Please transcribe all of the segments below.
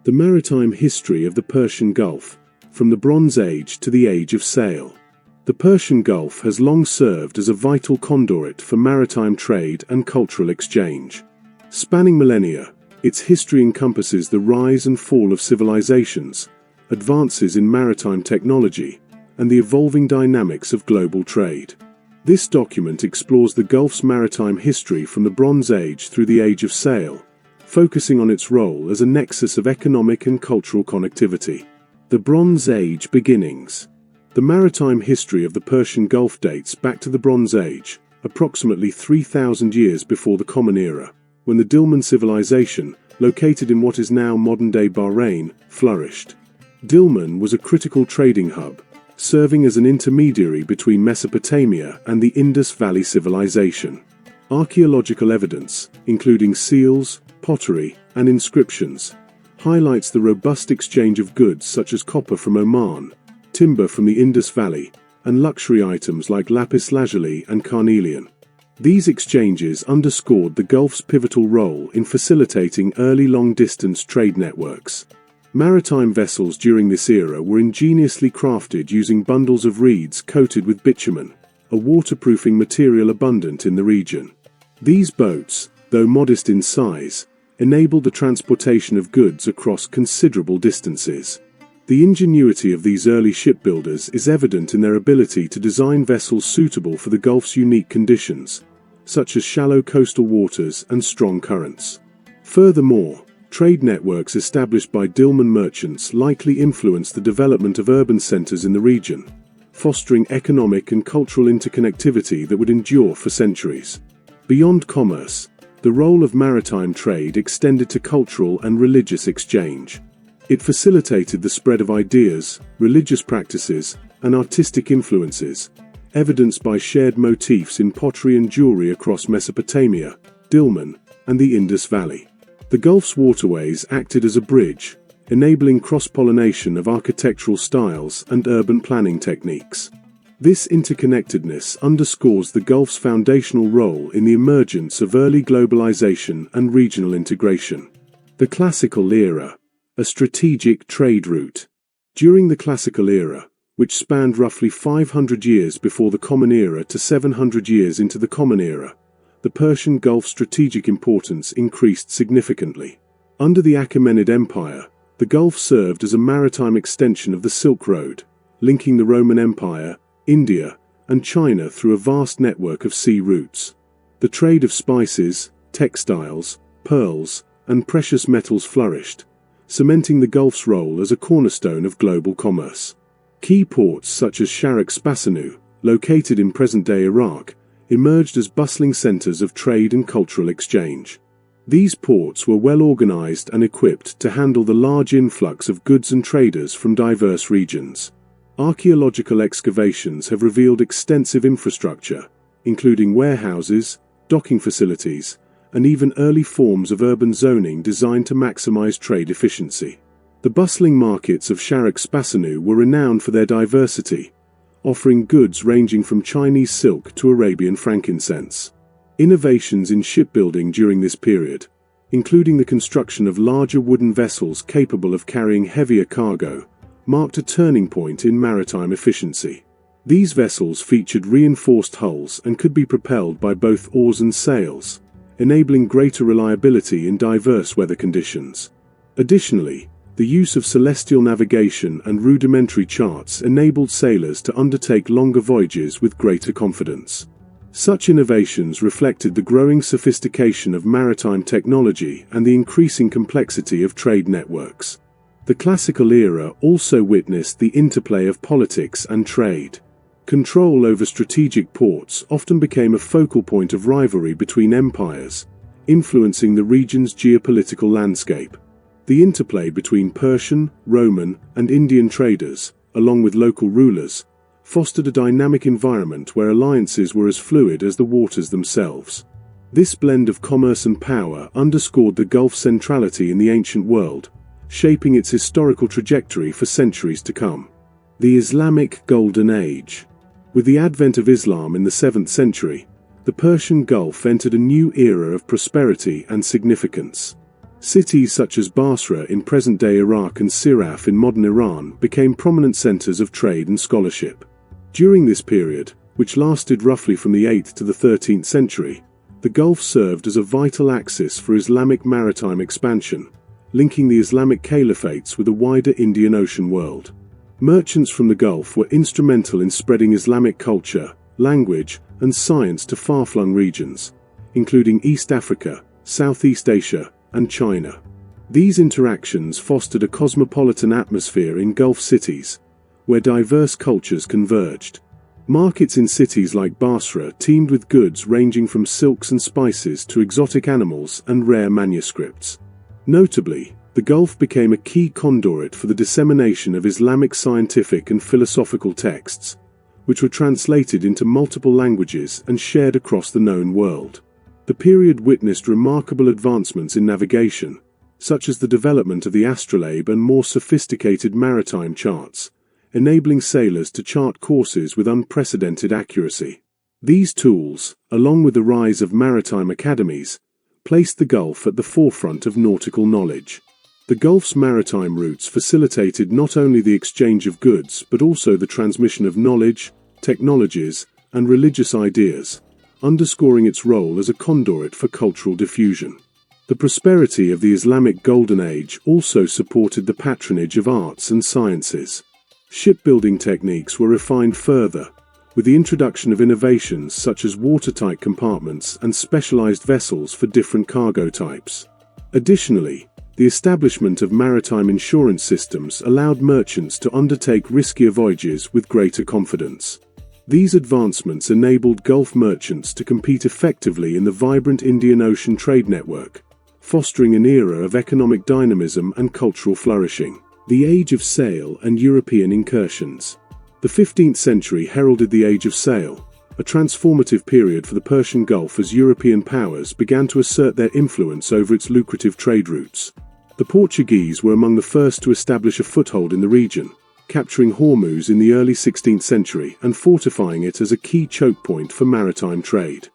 The maritime history of the Persian Gulf, from the Bronze Age to the Age of Sail. The Persian Gulf has long served as a vital conduit for maritime trade and cultural exchange. Spanning millennia, its history encompasses the rise and fall of civilizations, advances in maritime technology, and the evolving dynamics of global trade. This document explores the Gulf's maritime history from the Bronze Age through the Age of Sail, focusing on its role as a nexus of economic and cultural connectivity. The Bronze Age beginnings. The maritime history of the Persian Gulf dates back to the Bronze Age, approximately 3,000 years before the Common Era, when the Dilmun civilization, located in what is now modern-day Bahrain, flourished. Dilmun was a critical trading hub, serving as an intermediary between Mesopotamia and the Indus Valley civilization. Archaeological evidence, including seals, pottery, and inscriptions, highlights the robust exchange of goods such as copper from Oman, timber from the Indus Valley, and luxury items like lapis lazuli and carnelian. These exchanges underscored the Gulf's pivotal role in facilitating early long-distance trade networks. Maritime vessels during this era were ingeniously crafted using bundles of reeds coated with bitumen, a waterproofing material abundant in the region. These boats, though modest in size, enabled the transportation of goods across considerable distances. The ingenuity of these early shipbuilders is evident in their ability to design vessels suitable for the Gulf's unique conditions, such as shallow coastal waters and strong currents. Furthermore, trade networks established by Dilmun merchants likely influenced the development of urban centers in the region, fostering economic and cultural interconnectivity that would endure for centuries. Beyond commerce, the role of maritime trade extended to cultural and religious exchange. It facilitated the spread of ideas, religious practices, and artistic influences, evidenced by shared motifs in pottery and jewelry across Mesopotamia, Dilmun, and the Indus Valley. The Gulf's waterways acted as a bridge, enabling cross-pollination of architectural styles and urban planning techniques. This interconnectedness underscores the Gulf's foundational role in the emergence of early globalization and regional integration. The Classical Era, a strategic trade route. During the Classical Era, which spanned roughly 500 years before the Common Era to 700 years into the Common Era, the Persian Gulf's strategic importance increased significantly. Under the Achaemenid Empire, the Gulf served as a maritime extension of the Silk Road, linking the Roman Empire, India, and China through a vast network of sea routes. The trade of spices, textiles, pearls, and precious metals flourished, cementing the Gulf's role as a cornerstone of global commerce. Key ports such as Charax-Spasinu, located in present-day Iraq, emerged as bustling centers of trade and cultural exchange. These ports were well organized and equipped to handle the large influx of goods and traders from diverse regions. Archaeological excavations have revealed extensive infrastructure, including warehouses, docking facilities, and even early forms of urban zoning designed to maximize trade efficiency. The bustling markets of Charax-Spasinu were renowned for their diversity, offering goods ranging from Chinese silk to Arabian frankincense. Innovations in shipbuilding during this period, including the construction of larger wooden vessels capable of carrying heavier cargo, marked a turning point in maritime efficiency. These vessels featured reinforced hulls and could be propelled by both oars and sails, enabling greater reliability in diverse weather conditions. Additionally, the use of celestial navigation and rudimentary charts enabled sailors to undertake longer voyages with greater confidence. Such innovations reflected the growing sophistication of maritime technology and the increasing complexity of trade networks. The Classical Era also witnessed the interplay of politics and trade. Control over strategic ports often became a focal point of rivalry between empires, influencing the region's geopolitical landscape. The interplay between Persian, Roman, and Indian traders, along with local rulers, fostered a dynamic environment where alliances were as fluid as the waters themselves. This blend of commerce and power underscored the Gulf's centrality in the ancient world, shaping its historical trajectory for centuries to come. The Islamic Golden Age. With the advent of Islam in the 7th century, the Persian Gulf entered a new era of prosperity and significance. Cities such as Basra in present-day Iraq and Siraf in modern Iran became prominent centers of trade and scholarship. During this period, which lasted roughly from the 8th to the 13th century, the Gulf served as a vital axis for Islamic maritime expansion, linking the Islamic caliphates with a wider Indian Ocean world. Merchants from the Gulf were instrumental in spreading Islamic culture, language, and science to far-flung regions, including East Africa, Southeast Asia, and China. These interactions fostered a cosmopolitan atmosphere in Gulf cities, where diverse cultures converged. Markets in cities like Basra teemed with goods ranging from silks and spices to exotic animals and rare manuscripts. Notably, the Gulf became a key conduit for the dissemination of Islamic scientific and philosophical texts, which were translated into multiple languages and shared across the known world. The period witnessed remarkable advancements in navigation, such as the development of the astrolabe and more sophisticated maritime charts, enabling sailors to chart courses with unprecedented accuracy. These tools, along with the rise of maritime academies, placed the Gulf at the forefront of nautical knowledge. The Gulf's maritime routes facilitated not only the exchange of goods but also the transmission of knowledge, technologies, and religious ideas, underscoring its role as a conduit for cultural diffusion. The prosperity of the Islamic Golden Age also supported the patronage of arts and sciences. Shipbuilding techniques were refined further, with the introduction of innovations such as watertight compartments and specialized vessels for different cargo types. Additionally, the establishment of maritime insurance systems allowed merchants to undertake riskier voyages with greater confidence. These advancements enabled Gulf merchants to compete effectively in the vibrant Indian Ocean trade network, fostering an era of economic dynamism and cultural flourishing. The Age of Sail and European incursions. The 15th century heralded the Age of Sail, a transformative period for the Persian Gulf as European powers began to assert their influence over its lucrative trade routes. The Portuguese were among the first to establish a foothold in the region, capturing Hormuz in the early 16th century and fortifying it as a key choke point for maritime trade.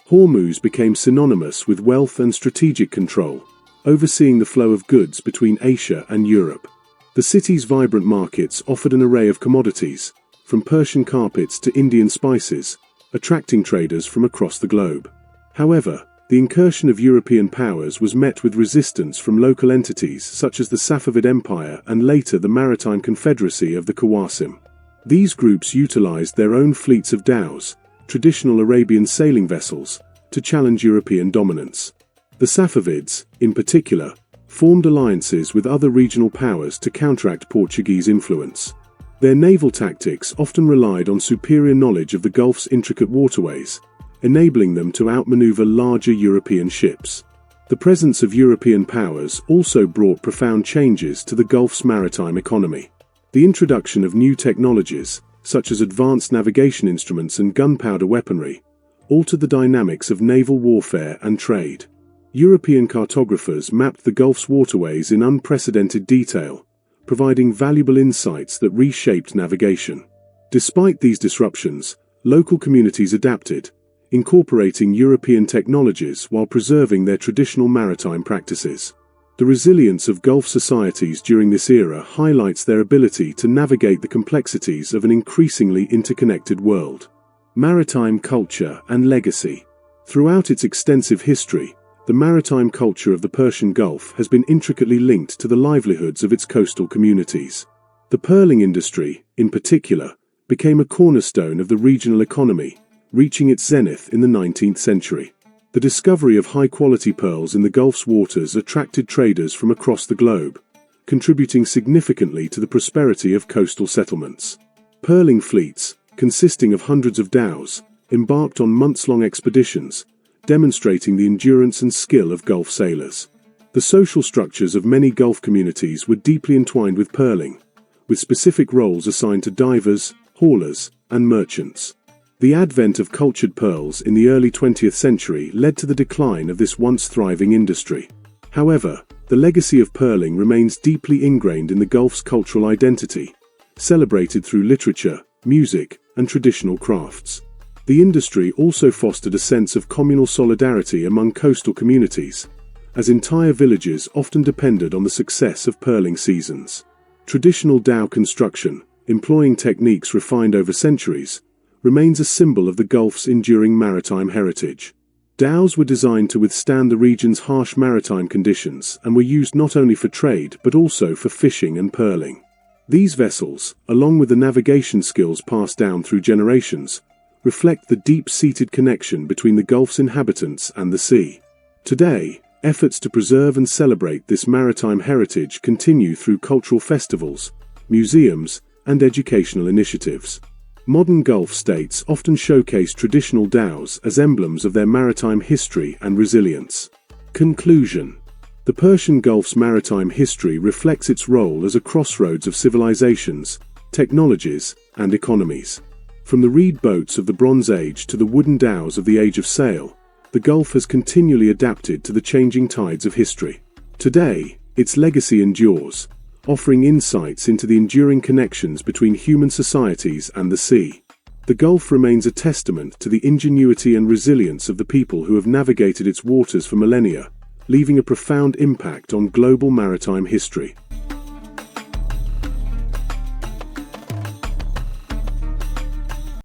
Hormuz became synonymous with wealth and strategic control, overseeing the flow of goods between Asia and Europe. The city's vibrant markets offered an array of commodities, from Persian carpets to Indian spices, attracting traders from across the globe. However, the incursion of European powers was met with resistance from local entities such as the Safavid Empire and later the Maritime Confederacy of the Qawasim. These groups utilized their own fleets of dhows, traditional Arabian sailing vessels, to challenge European dominance. The Safavids, in particular, formed alliances with other regional powers to counteract Portuguese influence. Their naval tactics often relied on superior knowledge of the Gulf's intricate waterways, enabling them to outmaneuver larger European ships. The presence of European powers also brought profound changes to the Gulf's maritime economy. The introduction of new technologies, such as advanced navigation instruments and gunpowder weaponry, altered the dynamics of naval warfare and trade. European cartographers mapped the Gulf's waterways in unprecedented detail, providing valuable insights that reshaped navigation. Despite these disruptions, local communities adapted, incorporating European technologies while preserving their traditional maritime practices. The resilience of Gulf societies during this era highlights their ability to navigate the complexities of an increasingly interconnected world. Maritime culture and legacy. Throughout its extensive history, the maritime culture of the Persian Gulf has been intricately linked to the livelihoods of its coastal communities. The pearling industry, in particular, became a cornerstone of the regional economy, reaching its zenith in the 19th century. The discovery of high-quality pearls in the Gulf's waters attracted traders from across the globe, contributing significantly to the prosperity of coastal settlements. Pearling fleets, consisting of hundreds of dhows, embarked on months-long expeditions, demonstrating the endurance and skill of Gulf sailors. The social structures of many Gulf communities were deeply entwined with pearling, with specific roles assigned to divers, haulers, and merchants. The advent of cultured pearls in the early 20th century led to the decline of this once thriving industry. However, the legacy of pearling remains deeply ingrained in the Gulf's cultural identity, celebrated through literature, music, and traditional crafts. The industry also fostered a sense of communal solidarity among coastal communities, as entire villages often depended on the success of pearling seasons. Traditional dhow construction, employing techniques refined over centuries, remains a symbol of the Gulf's enduring maritime heritage. Dhows were designed to withstand the region's harsh maritime conditions and were used not only for trade but also for fishing and pearling. These vessels, along with the navigation skills passed down through generations, reflect the deep-seated connection between the Gulf's inhabitants and the sea. Today, efforts to preserve and celebrate this maritime heritage continue through cultural festivals, museums, and educational initiatives. Modern Gulf states often showcase traditional dhows as emblems of their maritime history and resilience. Conclusion. The Persian Gulf's maritime history reflects its role as a crossroads of civilisations, technologies, and economies. From the reed boats of the Bronze Age to the wooden dhows of the Age of Sail, the Gulf has continually adapted to the changing tides of history. Today, its legacy endures, offering insights into the enduring connections between human societies and the sea. The Gulf remains a testament to the ingenuity and resilience of the people who have navigated its waters for millennia, leaving a profound impact on global maritime history.